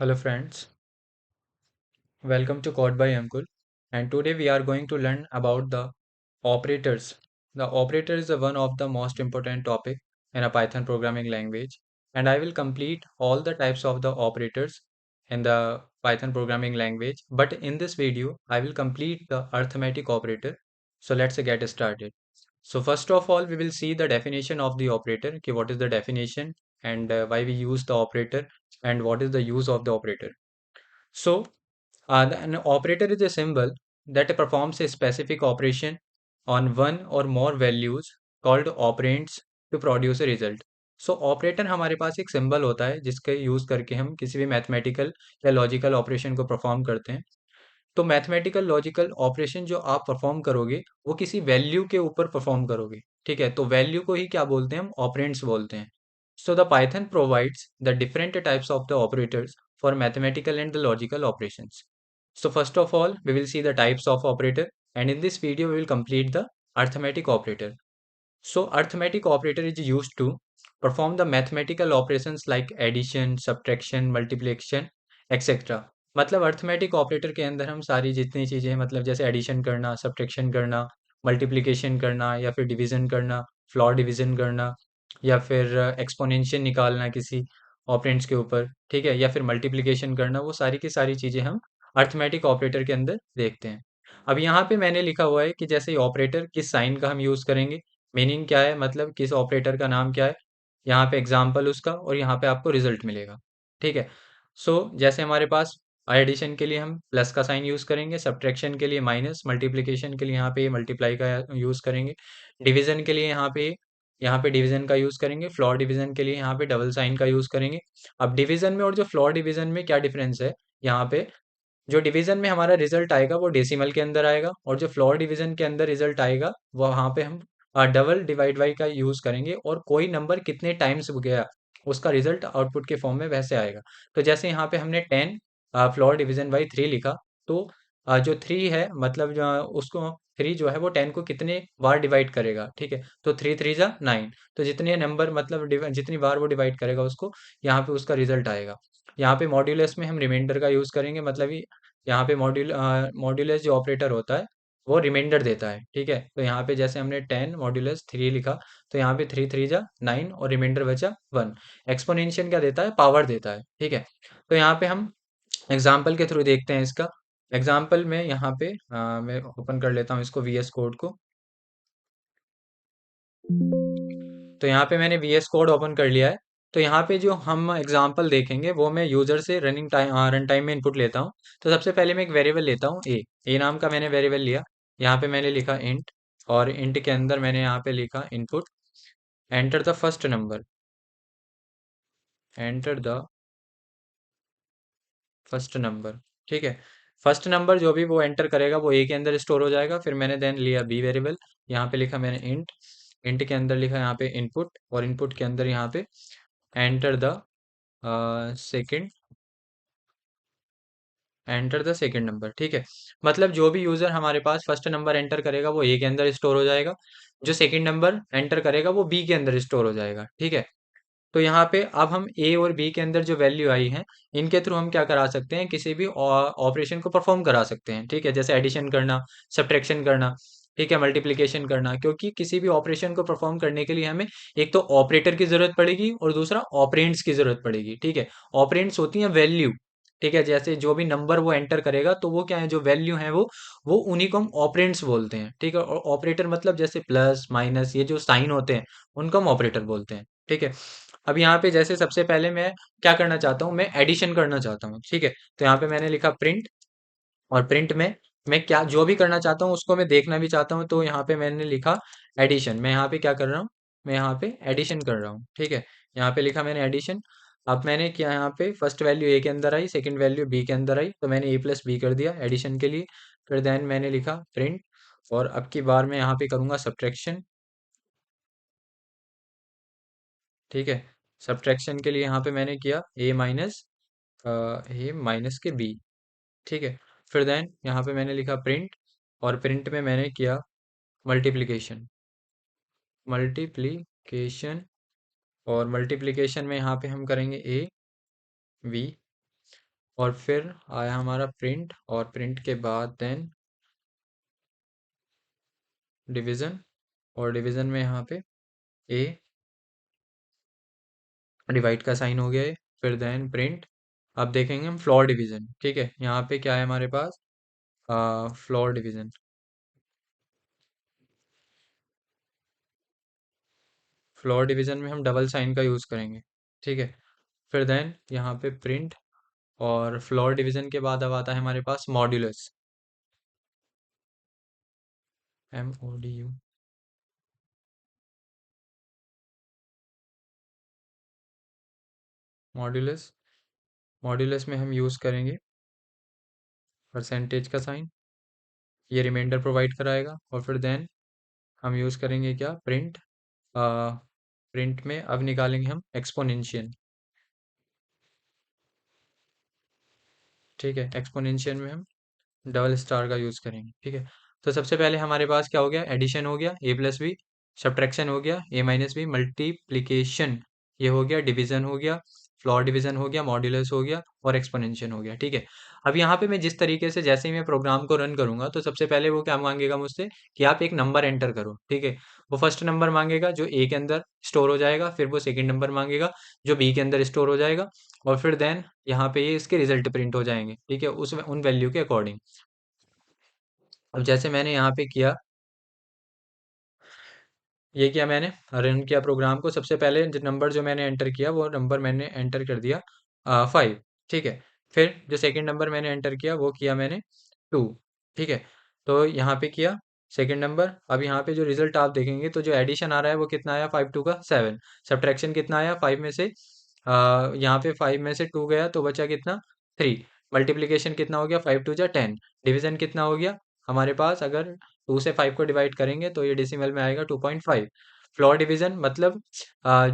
Hello friends, welcome to Code by Ankul, and today we are going to learn about the operators. The operator is one of the most important topic in a Python programming language, and I will complete all the types of the operators in the Python programming language. But in this video, I will complete the arithmetic operator. So let's get started. So first of all, we will see the definition of the operator. Okay, what is the definition and why we use the operator and what is the use of the operator. So an operator is a symbol that performs a specific operation on one or more values called operands to produce a result. So operator हमारे पास एक symbol होता है जिसके use करके हम किसी भी mathematical या लॉजिकल ऑपरेशन को परफॉर्म करते हैं। तो मैथमेटिकल लॉजिकल ऑपरेशन जो आप परफॉर्म करोगे वो किसी वैल्यू के ऊपर परफॉर्म करोगे। ठीक है, तो वैल्यू को ही क्या बोलते हैं, हम ऑपरेंड्स बोलते हैं। So the Python provides the different types of the operators for mathematical and the logical operations. So first of all, we will see the types of operator, and in this video we will complete the arithmetic operator. So arithmetic operator is used to perform the mathematical operations like addition, subtraction, multiplication, etc. मतलब arithmetic operator के अंदर हम सारी जितनी चीज़ें मतलब जैसे addition करना, सब्ट्रैक्शन करना, मल्टीप्लिकेशन करना या फिर डिवीजन करना, फ्लॉर डिवीजन करना या फिर एक्सपोनेंशियल निकालना किसी ऑपरेंड्स के ऊपर, ठीक है, या फिर मल्टीप्लिकेशन करना, वो सारी की सारी चीज़ें हम अर्थमेटिक ऑपरेटर के अंदर देखते हैं। अब यहाँ पे मैंने लिखा हुआ है कि जैसे ऑपरेटर किस साइन का हम यूज़ करेंगे, मीनिंग क्या है, मतलब किस ऑपरेटर का नाम क्या है, यहाँ पे एग्जाम्पल उसका और यहाँ पे आपको रिजल्ट मिलेगा। ठीक है, सो जैसे हमारे पास एडिशन के लिए हम प्लस का साइन यूज़ करेंगे, सब्ट्रैक्शन के लिए माइनस, मल्टीप्लिकेशन के लिए यहाँ पे मल्टीप्लाई का यूज़ करेंगे, डिवीजन के लिए यहाँ पे डिवीजन का यूज़ करेंगे, फ्लोर डिवीजन के लिए यहाँ पे डबल साइन का यूज़ करेंगे। अब डिवीजन में और जो फ्लोर डिवीजन में क्या डिफरेंस है, यहाँ पे जो डिवीजन में हमारा रिजल्ट आएगा वो डेसिमल के अंदर आएगा और जो फ्लोर डिवीजन के अंदर रिजल्ट आएगा वहाँ पे हम डबल डिवाइड बाई का यूज करेंगे और कोई नंबर कितने टाइम्स गया उसका रिजल्ट आउटपुट के फॉर्म में वैसे आएगा। तो जैसे यहाँ पे हमने 10 फ्लोर डिवीजन बाई 3 लिखा, तो जो 3 है मतलब उसको 3 जो है वो 10 को कितने बार डिवाइड करेगा, ठीक है, तो 3 3 जा 9, तो जितने नंबर मतलब जितनी बार वो डिवाइड करेगा उसको, यहाँ पे उसका रिजल्ट आएगा। यहाँ पे मॉड्यूलस में हम रिमाइंडर का यूज करेंगे, मतलब यहाँ पे मॉड्यूलस जो ऑपरेटर होता है वो रिमाइंडर देता है। ठीक है, तो यहाँ पे जैसे हमने 10 मॉड्यूलस 3 लिखा, तो यहाँ पे 3 3 जा 9 और रिमाइंडर बचा 1। एक्सपोनेंशियल क्या देता है, पावर देता है। ठीक है, तो यहाँ पे हम एग्जाम्पल के थ्रू देखते हैं इसका। एग्जाम्पल में यहाँ पे मैं ओपन कर लेता हूँ इसको, वीएस कोड को। तो यहाँ पे मैंने वीएस कोड ओपन कर लिया है। तो यहाँ पे जो हम एग्जांपल देखेंगे वो मैं यूजर से रन टाइम में इनपुट लेता हूँ। तो सबसे पहले मैं एक वेरिएबल लेता हूँ ए नाम का मैंने वेरिएबल लिया। यहाँ पे मैंने लिखा इंट, और इंट के अंदर मैंने यहाँ पे लिखा input, enter the first number, enter the first number. ठीक है, फर्स्ट नंबर जो भी वो एंटर करेगा वो ए के अंदर स्टोर हो जाएगा। फिर मैंने देन लिया बी वेरिएबल, यहाँ पे लिखा मैंने इंट, इंट के अंदर लिखा यहाँ पे इनपुट, और इनपुट के अंदर यहाँ पे enter the second, enter the second number. ठीक है, मतलब जो भी यूजर हमारे पास फर्स्ट नंबर एंटर करेगा वो ए के अंदर स्टोर हो जाएगा, जो सेकंड नंबर एंटर करेगा वो बी के अंदर स्टोर हो जाएगा। ठीक है, तो यहाँ पे अब हम ए और बी के अंदर जो वैल्यू आई है इनके थ्रू हम क्या करा सकते हैं, किसी भी ऑपरेशन को परफॉर्म करा सकते हैं। ठीक है, जैसे एडिशन करना, सब्ट्रैक्शन करना, ठीक है, मल्टीप्लिकेशन करना, क्योंकि किसी भी ऑपरेशन को परफॉर्म करने के लिए हमें एक तो ऑपरेटर की जरूरत पड़ेगी और दूसरा ऑपरेंड्स की जरूरत पड़ेगी। ठीक है, ऑपरेंड्स होती हैं वैल्यू। ठीक है, जैसे जो भी नंबर वो एंटर करेगा तो वो क्या है, जो वैल्यू है वो उन्हीं को हम ऑपरेंड्स बोलते हैं। ठीक है, और ऑपरेटर मतलब जैसे प्लस माइनस ये जो साइन होते हैं उनको हम ऑपरेटर बोलते हैं। ठीक है, अब यहाँ पे जैसे सबसे पहले मैं क्या करना चाहता हूँ, मैं एडिशन करना चाहता हूँ। ठीक है, तो यहाँ पे मैंने लिखा प्रिंट, और प्रिंट में मैं क्या जो भी करना चाहता हूँ उसको मैं देखना भी चाहता हूँ, तो यहाँ पे मैंने लिखा एडिशन। मैं यहाँ पे क्या कर रहा हूँ, मैं यहाँ पे एडिशन कर रहा हूँ। ठीक है, यहाँ पे लिखा मैंने एडिशन। अब मैंने क्या, यहाँ पे फर्स्ट वैल्यू ए के अंदर आई, सेकंड वैल्यू बी के अंदर आई, तो मैंने ए प्लस बी कर दिया एडिशन के लिए। फिर देन मैंने लिखा प्रिंट, और अब की बार मैं यहाँ पे करूँगा सब्ट्रैक्शन। ठीक है, सब्ट्रैक्शन के लिए यहाँ पे मैंने किया ए माइनस के बी। ठीक है, फिर देन यहाँ पे मैंने लिखा प्रिंट, और प्रिंट में मैंने किया मल्टीप्लिकेशन, मल्टीप्लिकेशन, और मल्टीप्लिकेशन में यहाँ पे हम करेंगे ए बी, और फिर आया हमारा प्रिंट, और प्रिंट के बाद देन डिवीज़न, और डिवीज़न में यहाँ पे ए, डिवाइड का साइन हो गया है। फिर देन प्रिंट, अब देखेंगे हम फ्लोर डिवीज़न, ठीक है। यहाँ पे क्या है हमारे पास, फ्लोर डिवीज़न, फ्लोर डिवीज़न में हम डबल साइन का यूज़ करेंगे, ठीक है। फिर देन यहाँ पे प्रिंट, और फ्लोर डिवीज़न के बाद अब आता है हमारे पास मॉड्यूलस, MODU, मॉड्यूलस, मॉड्यूलस में हम यूज़ करेंगे परसेंटेज का साइन, ये रिमाइंडर प्रोवाइड कराएगा। और फिर देन हम यूज़ करेंगे क्या, प्रिंट, प्रिंट में अब निकालेंगे हम एक्सपोनेंशियल, ठीक है। एक्सपोनेंशियल में हम डबल स्टार का यूज़ करेंगे, ठीक है। तो सबसे पहले हमारे पास क्या हो गया, एडिशन हो गया ए प्लस बी, सब्ट्रैक्शन हो गया ए माइनस बी, मल्टीप्लीकेशन ये हो गया, डिवीजन हो गया, फ्लोर डिवीजन हो गया, मॉड्यूलस हो गया, और एक्सपोनेंशियल हो गया, ठीक है। अब यहाँ पे मैं जिस तरीके से, जैसे ही मैं प्रोग्राम को रन करूंगा, तो सबसे पहले वो क्या मांगेगा मुझसे कि आप एक नंबर एंटर करो, ठीक है। वो फर्स्ट नंबर मांगेगा जो ए के अंदर स्टोर हो जाएगा, फिर वो सेकंड नंबर मांगेगा जो बी के अंदर स्टोर हो जाएगा, और फिर देन यहाँ पे ये इसके रिजल्ट प्रिंट हो जाएंगे, ठीक है, उस उन वैल्यू के अकॉर्डिंग। अब जैसे मैंने यहाँ पे किया, ये किया मैंने, रन किया प्रोग्राम को, सबसे पहले जो नंबर जो मैंने एंटर किया वो नंबर मैंने एंटर कर दिया 5, ठीक है। फिर जो सेकंड नंबर मैंने एंटर किया वो किया मैंने 2, ठीक है। तो यहाँ पे किया सेकंड नंबर, अब यहाँ पे जो रिजल्ट आप देखेंगे तो जो एडिशन आ रहा है वो कितना आया, 5 2 का 7, सब्ट्रैक्शन कितना आया 5 में से, यहाँ पे 5 में से 2 गया तो बचा कितना 3, मल्टीप्लीकेशन कितना हो गया 5 2 जा 10, डिवीजन कितना हो गया हमारे पास, अगर 2 से 5 को डिवाइड करेंगे तो ये डेसिमल में आएगा 2.5। फ्लोर डिवीजन मतलब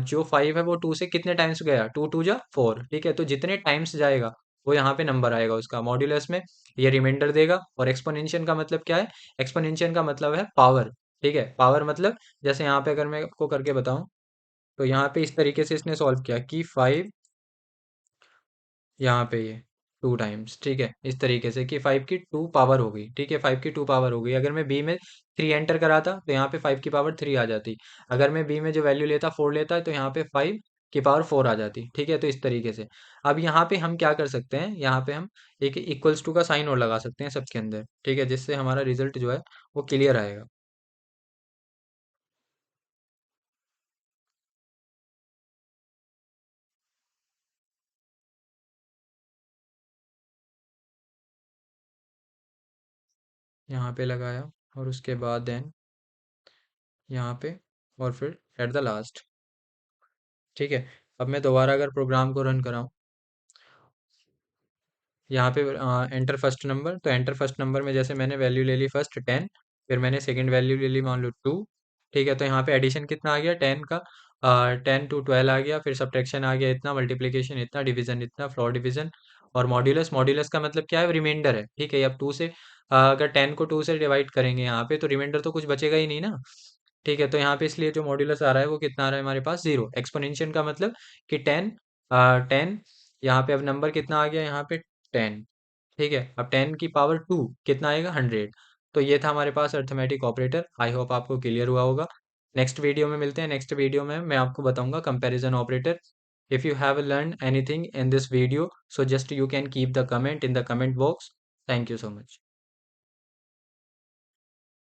जो 5 है वो 2 से कितने टाइम्स गया, 2 2 जा 4, ठीक है। तो जितने टाइम्स जाएगा वो यहाँ पे नंबर आएगा उसका, मॉड्यूलस में ये रिमाइंडर देगा। और एक्सपोनेंशियल का मतलब क्या है, एक्सपोनेंशियल का मतलब है पावर, ठीक है। पावर मतलब जैसे यहाँ पे अगर मैं आपको करके बताऊं, तो यहाँ पे इस तरीके से इसने सॉल्व किया कि 5, यहाँ पे ये 2 टाइम्स, ठीक है, इस तरीके से कि 5 की 2 पावर हो गई, ठीक है, 5 की 2 पावर हो गई। अगर मैं बी में 3 एंटर कराता तो यहाँ पे 5 की पावर 3 आ जाती, अगर मैं बी में जो वैल्यू लेता 4 लेता तो यहाँ पे 5 की पावर 4 आ जाती, ठीक है। तो इस तरीके से अब यहाँ पे हम क्या कर सकते हैं, यहाँ पे हम एक इक्वल्स टू का साइन और लगा सकते हैं सबके अंदर, ठीक है, जिससे हमारा रिजल्ट जो है वो क्लियर आएगा। यहाँ पे लगाया, और उसके बाद देन यहाँ पे, और फिर एट द लास्ट, ठीक है। अब मैं दोबारा अगर प्रोग्राम को रन कराऊं, यहाँ पे एंटर फर्स्ट नंबर, तो एंटर फर्स्ट नंबर में जैसे मैंने वैल्यू ले ली फर्स्ट 10, फिर मैंने सेकंड वैल्यू ले ली मान लो 2, ठीक है। तो यहाँ पे एडिशन कितना आ गया 10 का, 10 टू 12 आ गया, फिर सब्ट्रैक्शन आ गया इतना, मल्टीप्लीकेशन इतना, डिवीजन इतना, फ्लोर डिवीजन, और मॉड्यूलस, मॉड्यूलस का मतलब क्या है, रिमाइंडर है, ठीक है। अब 2 से अगर 10 को 2 से डिवाइड करेंगे यहाँ पे तो रिमाइंडर तो कुछ बचेगा ही नहीं ना, ठीक है। तो यहाँ पे इसलिए जो मॉड्यूलस आ रहा है वो कितना आ रहा है हमारे पास, 0। एक्सपोनेंशियल का मतलब कि 10, 10, यहाँ पे अब नंबर कितना आ गया यहाँ पे 10, ठीक है। अब 10 की पावर 2 कितना आएगा 100। तो ये था हमारे पास अर्थमेटिक ऑपरेटर, आई होप आपको क्लियर हुआ होगा। नेक्स्ट वीडियो में मिलते हैं, नेक्स्ट वीडियो में मैं आपको बताऊंगा comparison operator. If you have learn anything in this video, so just you can keep the comment in the comment box. Thank you so much.